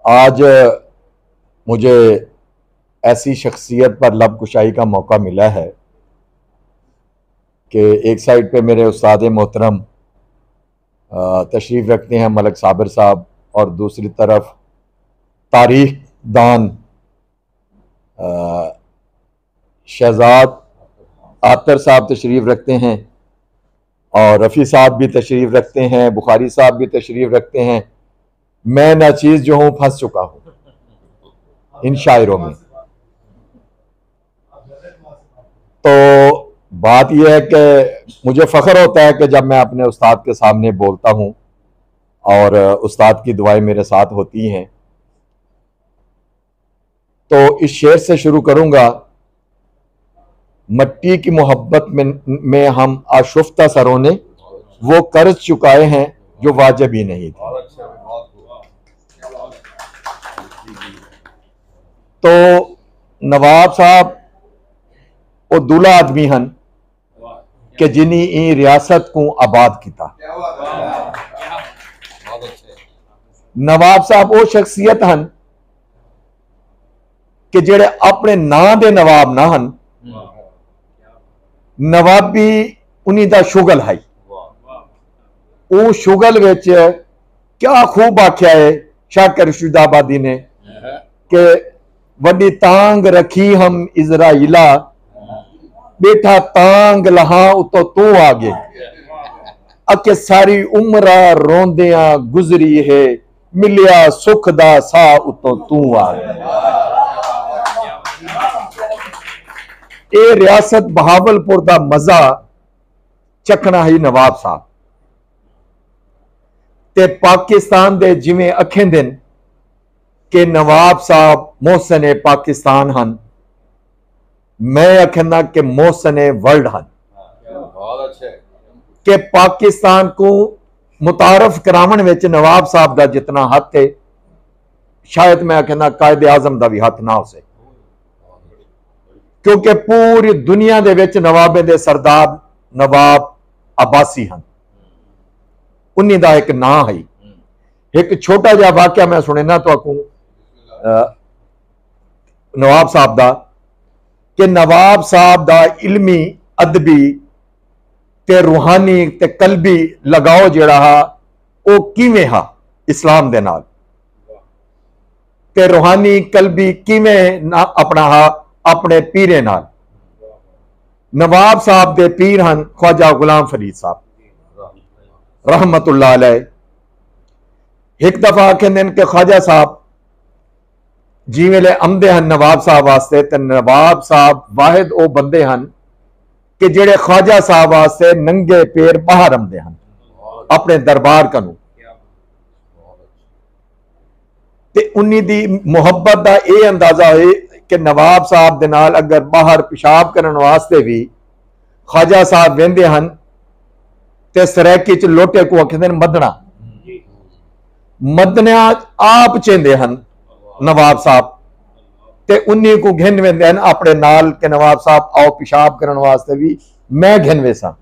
आज मुझे ऐसी शख्सियत पर लब कुशाई का मौका मिला है कि एक साइड पे मेरे उस्ताद मोहतरम तशरीफ़ रखते हैं मलक साबिर साहब, और दूसरी तरफ तारीख दान शहजाद आतर साहब तशरीफ़ रखते हैं, और रफ़ी साहब भी तशरीफ़ रखते हैं, बुखारी साहब भी तशरीफ़ रखते हैं। मैं नाचीज़ जो हूँ फंस चुका हूँ इन शायरों में। तो बात यह है कि मुझे फ़ख्र होता है कि जब मैं अपने उस्ताद के सामने बोलता हूँ और उस्ताद की दुआएं मेरे साथ होती हैं। तो इस शेर से शुरू करूँगा। मट्टी की मोहब्बत में हम आशुफ्ता सरों ने वो कर्ज चुकाए हैं जो वाजिब ही नहीं थे। तो नवाब साहब वो दूल्हा आदमी हन कि जिन्हीं ई रियासत को आबाद किया। नवाब साहब वो शख्सियत हन कि जेड़े अपने नां दे नवाब ना हन, नवाबी उन्हीं दा शुगल है। वो शुगल विच क्या खूब आख्या है शाकर रशीदाबादी ने कि वड्डी तांग रखी हम इजराइला, बेटा तांग लहा उतो तू आ गए। अके सारी उम्र रोंदिया गुजरी है, मिलिया सुख दा सा उतो तू आ गए। ये रियासत बहावलपुर दा मजा चखना ही नवाब साहब ते पाकिस्तान दे जिवें अखें दिन कि नवाब साहब मोहसन पाकिस्तान हन, मैं आखना कि मोहसन वर्ल्ड हन। कि पाकिस्तान को मुतारफ करावन विच नवाब साहब का जितना हथ है, शायद मैं आखना कायदे आजम का भी हथ ना हो सके, क्योंकि पूरी दुनिया दे विच नवाबे दे सरदार नवाब अब्बासी हन। उन्हीं दा एक नां है। एक छोटा जिहा वाक्या मैं सुनना तो आपको नवाब साहब दा कि नवाब साहब दा इल्मी अदबी ते रूहानी ते कलबी लगाओ जिहड़ा हा वो किवें हा इस्लाम दे नाल, ते रूहानी कलबी किवें ना अपना हा अपने पीरे नाल। नवाब साहब दे पीर हन ख्वाजा गुलाम फरीद साहब रहमतुल्लाह अलैह। एक दफा आखेंदे कि ख्वाजा साहब जी वेले आमदे हन नवाब साहब वास्ते, ते नवाब साहब वाहिद ओ बंदे हन कि जेड़े ख्वाजा साहब वास्ते नंगे पैर बाहर आमदे हन अपने दरबार कनू। ते उन्हीं दी मुहब्बत का यह अंदाजा है कि नवाब साहब दे नाल अगर बाहर पेशाब करने वास्ते भी ख्वाजा साहब वेंदे हन ते सरैकी च लोटे को आखदे मदना, मदना आप चेंदे हन नवाब साहब, ते उन्हीं को घिन वेंदे हन अपने नाल के नवाब साहब आओ पेशाब करने वास्ते भी मैं घिन वेसा।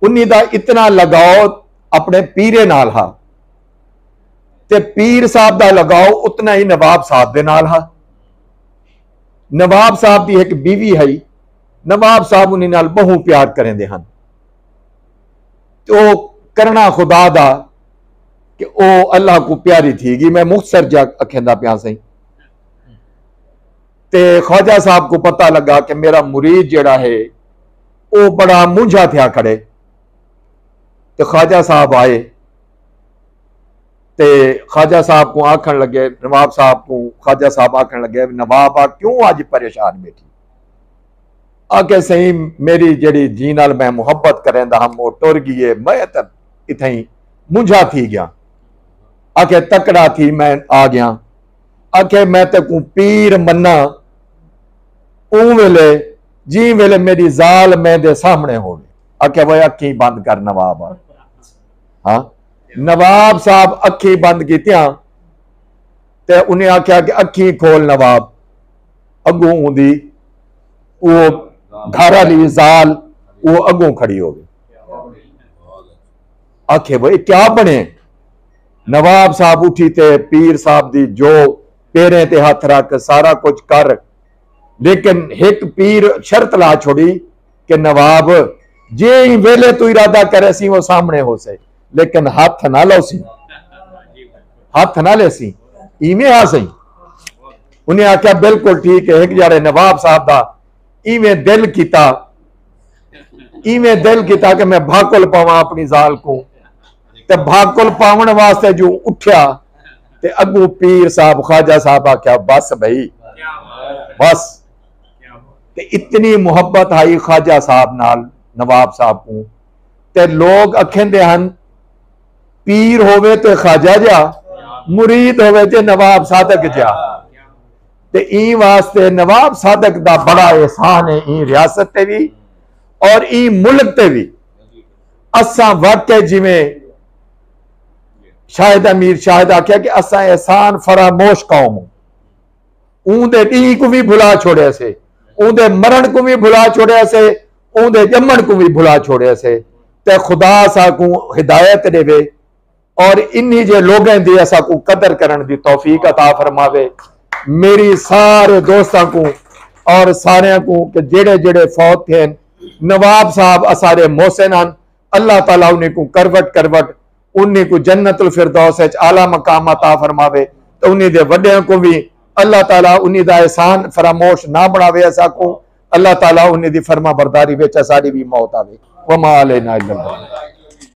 उन्हीं दा इतना लगाओ अपने पीरे नाल हा, ते पीर साहब दा लगाओ उतना ही नवाब साहब दे नाल हा। नवाब साहब की एक बीवी है, नवाब साहब उन्हीं नाल बहु प्यार करेंदे हन। तो करना खुदा दा कि ओ अल्लाह को प्यारी थी। मैं मुख्तसर जा अखेंदा पिया सही, ते ख्वाजा साहब को पता लगा कि मेरा मुरीद जेड़ा है वो बड़ा मुंझा थिया खड़े। तो ख्वाजा साहब आए, ते ख्वाजा साहब को आखन लगे, नवाब साहब को ख्वाजा साहब आखन लगे, नवाब आ क्यों आज परेशान बैठी? आके सही मेरी जड़ी जी नाल मैं मुहब्बत करें दा हम वो टुर गई है, मैं तो इथे ही मुंझा थी गया। आके तकड़ा थी मैं आ गया। आके मैं तो को पीर मन्ना ऊ वेले जी वेले मेरी जाल मैं दे सामने हो गई। आके वो अखी बंद कर नवाब। हाँ, नवाब साहब अखी बंद की ते उन्हें आख्या कि अखी खोल नवाब। अगू दी वो घर वाली जाल वो अगू खड़ी हो गई। आखे भाई क्या बने? नवाब साहब उठी ते पीर साहब दी जो पैरें ते हथ रख सारा कुछ कर, लेकिन एक पीर शर्त ला छोड़ी कि नवाब जे ही वेले तू इरादा करे सी वो सामने हो से, लेकिन हाथ ना लो सी, हाथ ना ले सी, इवें आ सही। उन्हें आख्या बिल्कुल ठीक है। एक जारे नवाब साहब का इवें दिल किया, इवें दिल किया कि मैं भाकुल पावा अपनी जाल को, ते भाकुल पावन वास्ते जो उठ्या ते अगू पीर साहब ख्वाजा साहब आख्या बस भाई बस। ते इतनी मुहब्बत आई ख्वाजा साहब नाल नवाब साहब को, ते लोग अखेंदे हन पीर होवे ते ख्वाजा जा, मुरीद होवे ते नवाब सादक जा। ते ई वास्ते नवाब सादक दा बड़ा एहसान है ई रियासत ते भी और ई मुल्क ते भी। असा वाकई जिमें शायद अमीर शायद आख्या कि असा एहसान फरामोश कौम, ऊंदे डी को भी भुला छोड़े से, ऊंदे मरण को भी भुला छोड़े से, ऊंदे जमन को भी भुला छोड़े से। ते खुदा असा को हिदायत देवे और इन्हीं जे लोगों की असा को कदर करने की तौफीक अता फरमावे। मेरी सारे दोस्तों को और सारे को कि जेड़े जेड़े फौत थे, नवाब साहब असारे मोहसिन हन, अल्लाह ताला उन्हें को करवट करवट उन्हें को जन्नतुल फिरदौस आला मकाम अता फरमावे। तो उन्हीं दे वड्डियां को भी अल्लाह ताला उन्हीं दा एहसान फरामोश ना बनावे। असा को अल्लाह ताला उन्हीं दी फरमा बरदारी विच असाडी भी मौत आवे। वमा अलैना इल्लल बलाग।